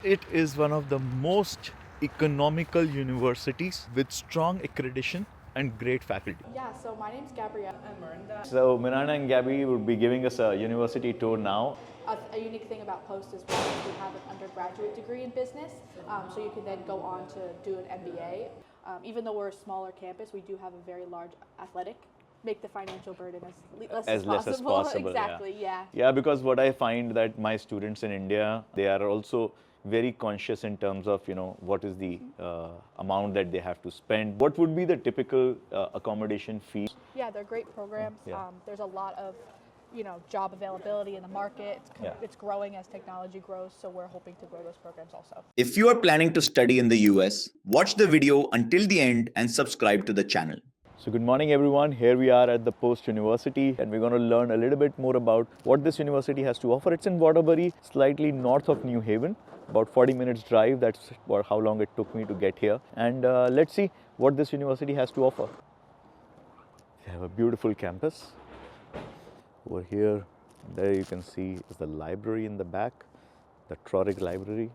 It is one of the most economical universities with strong accreditation and great faculty. Yeah, so my name's Gabrielle. I'm Miranda. So Miranda and Gabby will be giving us a university tour now. A unique thing about Post as well is we have an undergraduate degree in business, so you can then go on to do an MBA. Even though we're a smaller campus, we do have a very large athletic. Make the financial burden as Less as possible. Exactly, yeah. Yeah, because what I find that my students in India, they are also very conscious in terms of, what is the amount that they have to spend. What would be the typical accommodation fee? Yeah, they're great programs. Yeah. There's a lot of, job availability in the market. It's growing as technology grows, so we're hoping to grow those programs also. If you are planning to study in the US, watch the video until the end and subscribe to the channel. So good morning everyone, here we are at the Post University and we're going to learn a little bit more about what this university has to offer. It's in Waterbury, slightly north of New Haven, about 40 minutes drive, that's about how long it took me to get here. And let's see what this university has to offer. They have a beautiful campus. Over here, there you can see is the library in the back, the Trorick Library.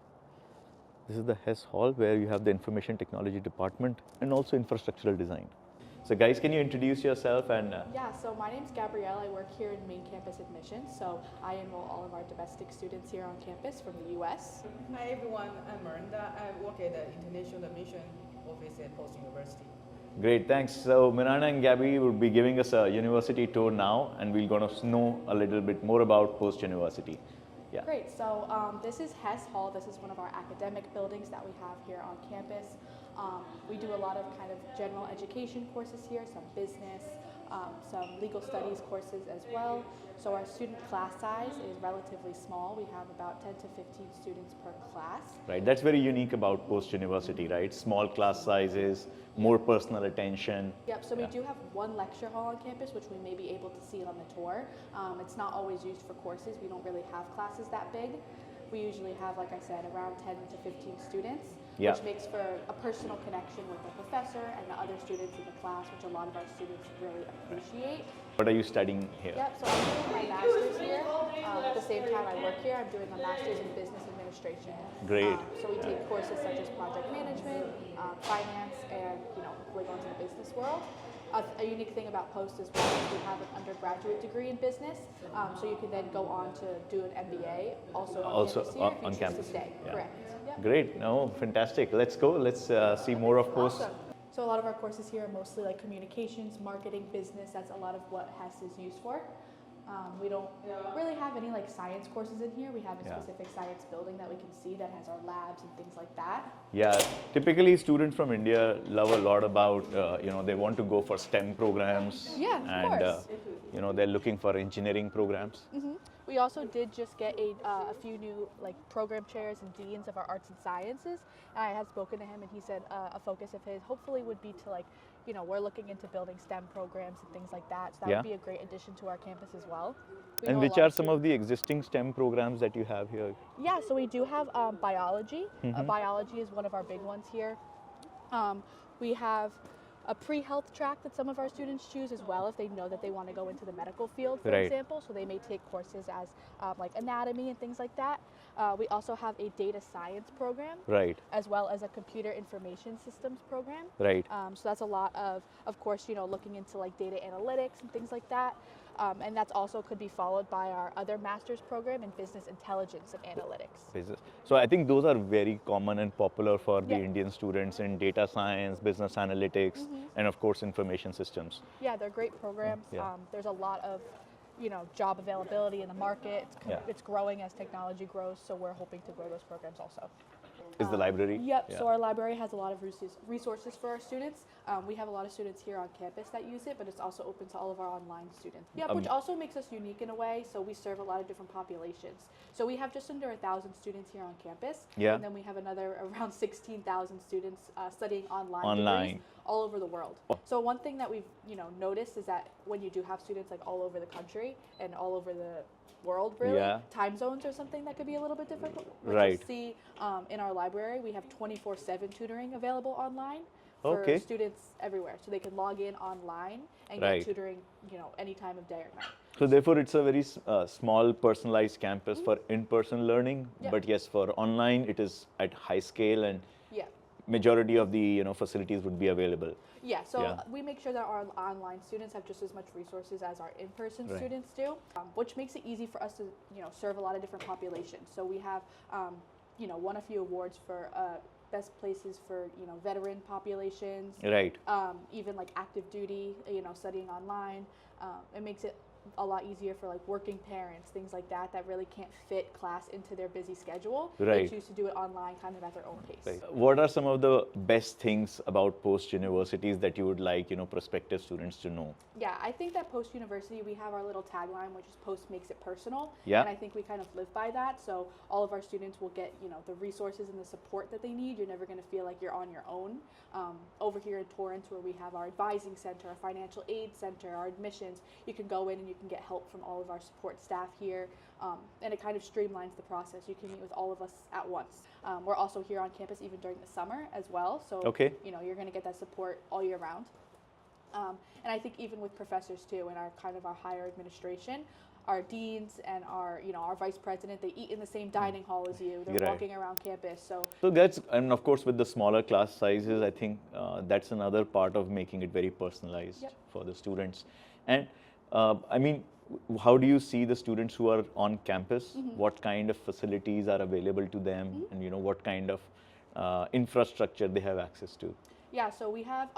This is the Hess Hall where you have the information technology department and also infrastructural design. So guys, can you introduce yourself and... Yeah, so my name's Gabrielle. I work here in main campus admissions. So I enroll all of our domestic students here on campus from the US. Hi everyone, I'm Miranda. I work at the International Admission Office at Post University. Great, thanks. So Miranda and Gabby will be giving us a university tour now and we're going to know a little bit more about Post University. Yeah. Great, so this is Hess Hall. This is one of our academic buildings that we have here on campus. We do a lot of kind of general education courses here, some business, some legal studies courses as well. So our student class size is relatively small. We have about 10 to 15 students per class. Right, that's very unique about Post University, right? Small class sizes, more personal attention. Yep, so we do have one lecture hall on campus, which we may be able to see on the tour. It's not always used for courses. We don't really have classes that big. We usually have, like I said, around 10 to 15 students, which makes for a personal connection with the professor and the other students in the class, which a lot of our students really appreciate. What are you studying here? Yep, so I'm doing my master's here. At the same time I work here, I'm doing a master's in business administration. Great. So we take courses such as project management, finance, and hopefully go into the business world. A unique thing about Post as well is we have an undergraduate degree in business, so you can then go on to do an MBA also on campus here if you choose to stay. Yeah. Correct. Yep. Great, no, fantastic. Let's go, let's see more of Post. Awesome. So a lot of our courses here are mostly like communications, marketing, business. That's a lot of what Hess is used for. We don't really have any like science courses in here. We have a specific science building that we can see that has our labs and things like that. Yeah, typically students from India love a lot about, they want to go for STEM programs. Yeah, of course. They're looking for engineering programs. Mm-hmm. We also did just get a few new like program chairs and deans of our arts and sciences. And I had spoken to him and he said a focus of his hopefully would be to like, we're looking into building STEM programs and things like that. So that would be a great addition to our campus as well. And which are some of the existing STEM programs that you have here? Yeah, so we do have biology. Biology is one of our big ones here. We have a pre-health track that some of our students choose as well if they know that they want to go into the medical field, for example. So they may take courses as like anatomy and things like that. We also have a data science program, as well as a computer information systems program. So that's a lot of course, looking into like data analytics and things like that. And that's also could be followed by our other master's program in business intelligence and analytics. So I think those are very common and popular for the Indian students in data science, business analytics, and of course information systems. Yeah, they're great programs. There's a lot of job availability in the market. It's growing as technology grows, so we're hoping to grow those programs also. Is the library? Yep, so our library has a lot of resources for our students. We have a lot of students here on campus that use it, but it's also open to all of our online students. Yep, which also makes us unique in a way, so we serve a lot of different populations. So we have just under 1,000 students here on campus, and then we have another around 16,000 students studying online degrees all over the world. So one thing that we've noticed is that when you do have students like all over the country and all over the world, really, time zones are something that could be a little bit difficult. But you'll see in our library we have 24/7 tutoring available online for Okay. students everywhere, so they can log in online and Right. get tutoring, any time of day or night. So therefore, it's a very small, personalized campus for in-person learning. Yep. But yes, for online, it is at high scale, and Yeah. majority of the facilities would be available. Yeah, so Yeah. we make sure that our online students have just as much resources as our in-person Right. students do, which makes it easy for us to, serve a lot of different populations. So we have, won a few awards for best places for, veteran populations, Right. even like active duty, studying online. It makes it a lot easier for like working parents, things like that, that really can't fit class into their busy schedule. Right. They choose to do it online kind of at their own pace. Right. What are some of the best things about post universities that you would like prospective students to know? Yeah, I think that post university we have our little tagline, which is "Post makes it personal," Yeah. and I think we kind of live by that. So all of our students will get the resources and the support that they need. You're never going to feel like you're on your own. Over here in Torrance, where we have our advising center, our financial aid center, our admissions, you can go in and you can get help from all of our support staff here, and it kind of streamlines the process. You can meet with all of us at once. We're also here on campus even during the summer as well, so Okay. you're going to get that support all year round. And I think even with professors too, and our kind of our higher administration, our deans and our vice president, they eat in the same dining hall as you. They're Right. walking around campus, so So that's, and of course with the smaller class sizes, I think that's another part of making it very personalized Yep. for the students. And I mean, how do you see the students who are on campus? What kind of facilities are available to them, and what kind of infrastructure they have access to? yeah. So we have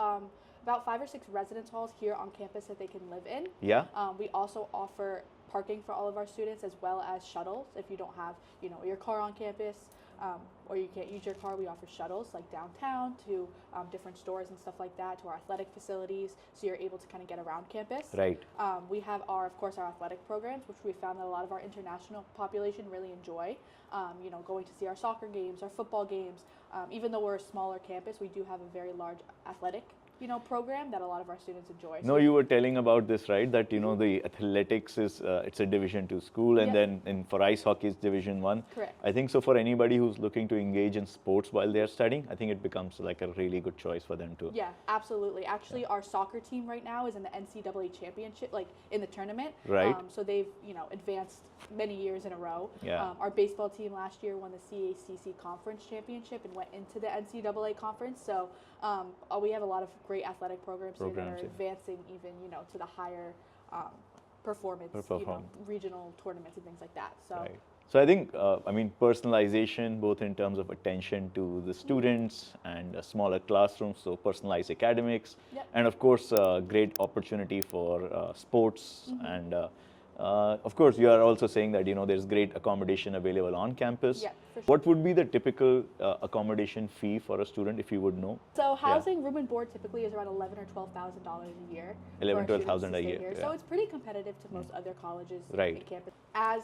about 5 or 6 residence halls here on campus that they can live in. Yeah. We also offer parking for all of our students, as well as shuttles. If you don't have, your car on campus, or you can't use your car, we offer shuttles like downtown to different stores and stuff like that, to our athletic facilities, so you're able to kind of get around campus. Right. We have of course, our athletic programs, which we found that a lot of our international population really enjoy. Going to see our soccer games, our football games. Even though we're a smaller campus, we do have a very large athletic program that a lot of our students enjoy. No, you were telling about this, right? That the athletics is it's a Division 2 school, and Yeah. then for ice hockey it's Division 1. Correct. I think so. For anybody who's looking to engage in sports while they're studying, I think it becomes like a really good choice for them to. Yeah, absolutely. Actually, our soccer team right now is in the NCAA championship, like in the tournament. Right. So they've, advanced many years in a row. Yeah. Our baseball team last year won the CACC conference championship and went into the NCAA conference. So we have a lot of great athletic programs, here that Programs, are yeah. advancing even, to the higher performance, regional tournaments and things like that. So. Right. So I think, personalization, both in terms of attention to the students and smaller classrooms, so personalized academics, Yep. and of course, great opportunity for sports. And of course, you are also saying that, there's great accommodation available on campus. Yeah, for sure. What would be the typical accommodation fee for a student, if you would know? So housing, room and board typically is around $11,000 or $12,000 a year. for 11, our students 12,000 to a stay year, here. yeah. So it's pretty competitive to most other colleges Right. in campus. As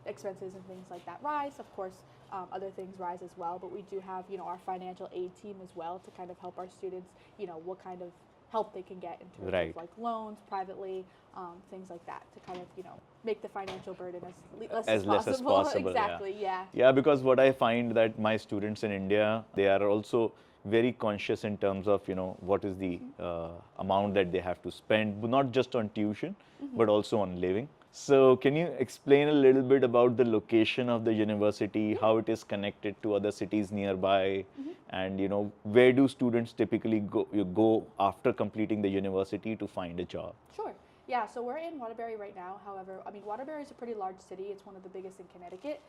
expenses and things like that rise, of course, other things rise as well. But we do have our financial aid team as well to kind of help our students. What kind of help they can get in terms Right. of like loans privately, things like that, to kind of make the financial burden As less as possible, yeah. Exactly. Yeah. Yeah, because what I find that my students in India, they are also very conscious in terms of what is the amount that they have to spend, not just on tuition, but also on living. So can you explain a little bit about the location of the university, how it is connected to other cities nearby, and where do students typically go after completing the university to find a job? Sure. Yeah, so we're in Waterbury right now. However, Waterbury is a pretty large city. It's one of the biggest in Connecticut,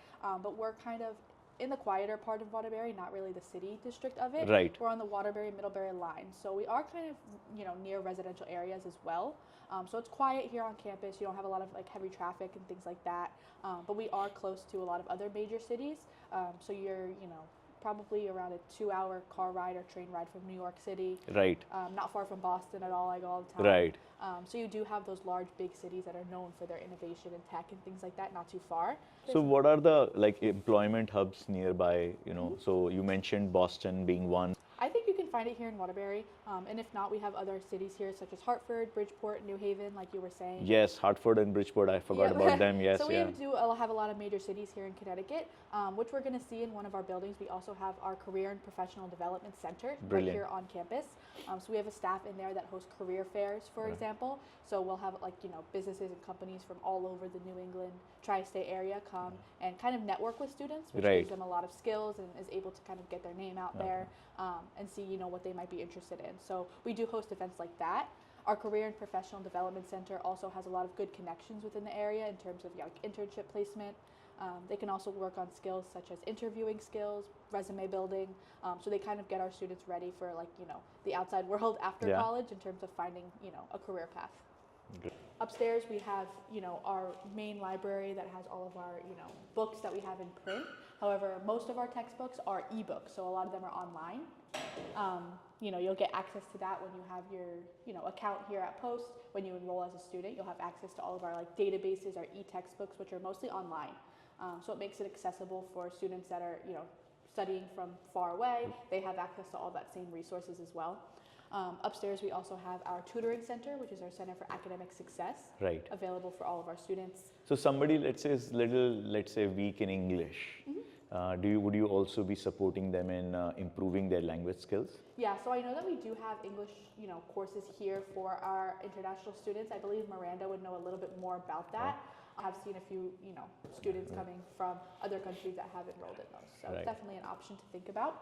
but we're kind of in the quieter part of Waterbury, not really the city district of it. Right. We're on the Waterbury-Middlebury line, so we are kind of near residential areas as well. So it's quiet here on campus. You don't have a lot of like heavy traffic and things like that. But we are close to a lot of other major cities. So you're probably around a 2-hour car ride or train ride from New York City. Right. Not far from Boston at all. I go all the time. Right. So you do have those large, big cities that are known for their innovation and tech and things like that. Not too far. So what are the employment hubs nearby? So you mentioned Boston being one. I think you can find it here in Waterbury. And if not, we have other cities here such as Hartford, Bridgeport, New Haven, like you were saying. Yes, Hartford and Bridgeport, I forgot Yep. about them. Yes, So we yeah. do have a lot of major cities here in Connecticut, which we're going to see in one of our buildings. We also have our Career and Professional Development Center Brilliant. right here on campus. So we have a staff in there that hosts career fairs, for example. So we'll have businesses and companies from all over the New England tri-state area come and kind of network with students, which Right. gives them a lot of skills and is able to kind of get their name out there and see what they might be interested in. So we do host events like that. Our Career and Professional Development Center also has a lot of good connections within the area in terms of internship placement. They can also work on skills such as interviewing skills, resume building. So they kind of get our students ready for the outside world after Yeah. college in terms of finding a career path. Good. Upstairs we have our main library that has all of our books that we have in print. However, most of our textbooks are ebooks, so a lot of them are online. You'll get access to that when you have your account here at Post. When you enroll as a student, you'll have access to all of our databases, our e-textbooks, which are mostly online. So it makes it accessible for students that are studying from far away. They have access to all that same resources as well. Upstairs, we also have our tutoring center, which is our Center for Academic Success, Right. available for all of our students. So somebody, let's say, is let's say, weak in English. Would you also be supporting them in improving their language skills? Yeah, so I know that we do have English, courses here for our international students. I believe Miranda would know a little bit more about that. I've seen a few, students coming from other countries that have enrolled in those. So Right. it's definitely an option to think about.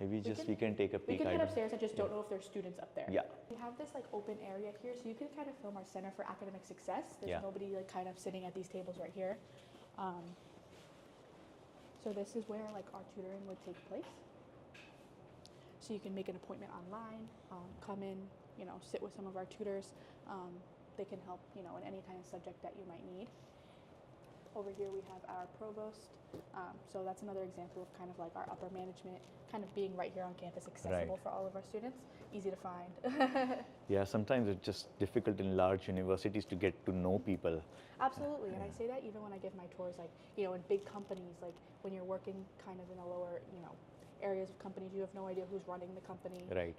Maybe we can take a We peek. can I head don't- upstairs. I just don't know if there's students up there. Yeah. We have this open area here, so you can kind of film our Center for Academic Success. There's Yeah. nobody kind of sitting at these tables right here. So this is where our tutoring would take place. So you can make an appointment online, come in, sit with some of our tutors. They can help, in any kind of subject that you might need. Over here we have our provost. So that's another example of kind of our upper management kind of being right here on campus, accessible Right. for all of our students, easy to find. Yeah, sometimes it's just difficult in large universities to get to know people. Absolutely, and I say that even when I give my tours, in big companies, when you're working kind of in the lower, areas of companies, you have no idea who's running the company, Right.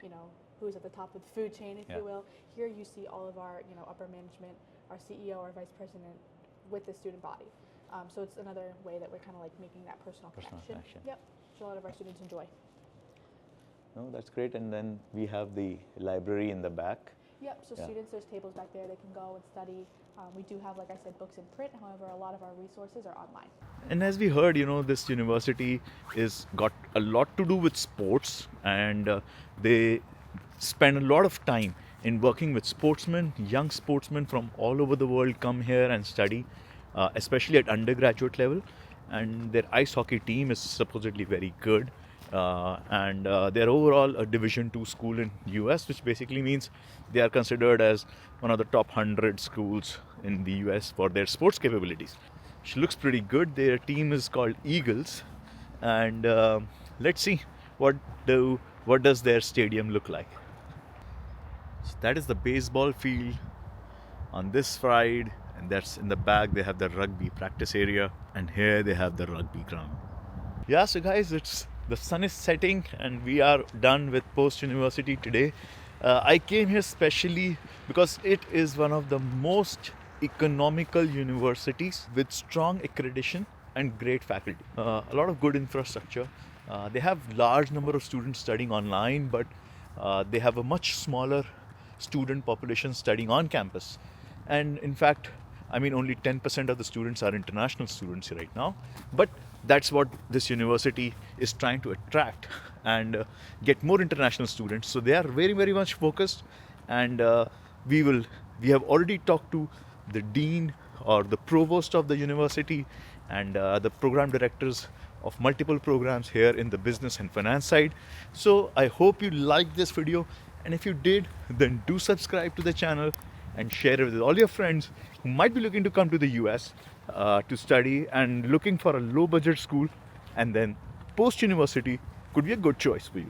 Who's at the top of the food chain, if Yeah. you will. Here you see all of our, upper management, our CEO, our vice president with the student body. So it's another way that we're kind of making that personal connection. Yep, which a lot of our students enjoy. No, that's great. And then we have the library in the back. Yep, so Yeah. students, there's tables back there, they can go and study. We do have, like I said, books in print. However, a lot of our resources are online. And as we heard, this university is got a lot to do with sports, and they spend a lot of time in working with sportsmen. Young sportsmen from all over the world come here and study, especially at undergraduate level. And their ice hockey team is supposedly very good. And they're overall a Division II school in US, which basically means they are considered as one of the top 100 schools in the US for their sports capabilities. She looks pretty good. Their team is called Eagles, and let's see what does their stadium look like. So that is the baseball field on this side, and that's in the back. They have the rugby practice area, and here they have the rugby ground. Yeah, so guys, the sun is setting, and we are done with Post University today. I came here specially because it is one of the most economical universities with strong accreditation and great faculty. A lot of good infrastructure. They have large number of students studying online, but they have a much smaller student population studying on campus. And in fact, only 10% of the students are international students right now. But that's what this university is trying to attract and get more international students. So they are very, very much focused. And we have already talked to the dean or the provost of the university and the program directors of multiple programs here in the business and finance side. So I hope you liked this video. And if you did, then do subscribe to the channel and share it with all your friends who might be looking to come to the US to study and looking for a low budget school, and then Post University could be a good choice for you.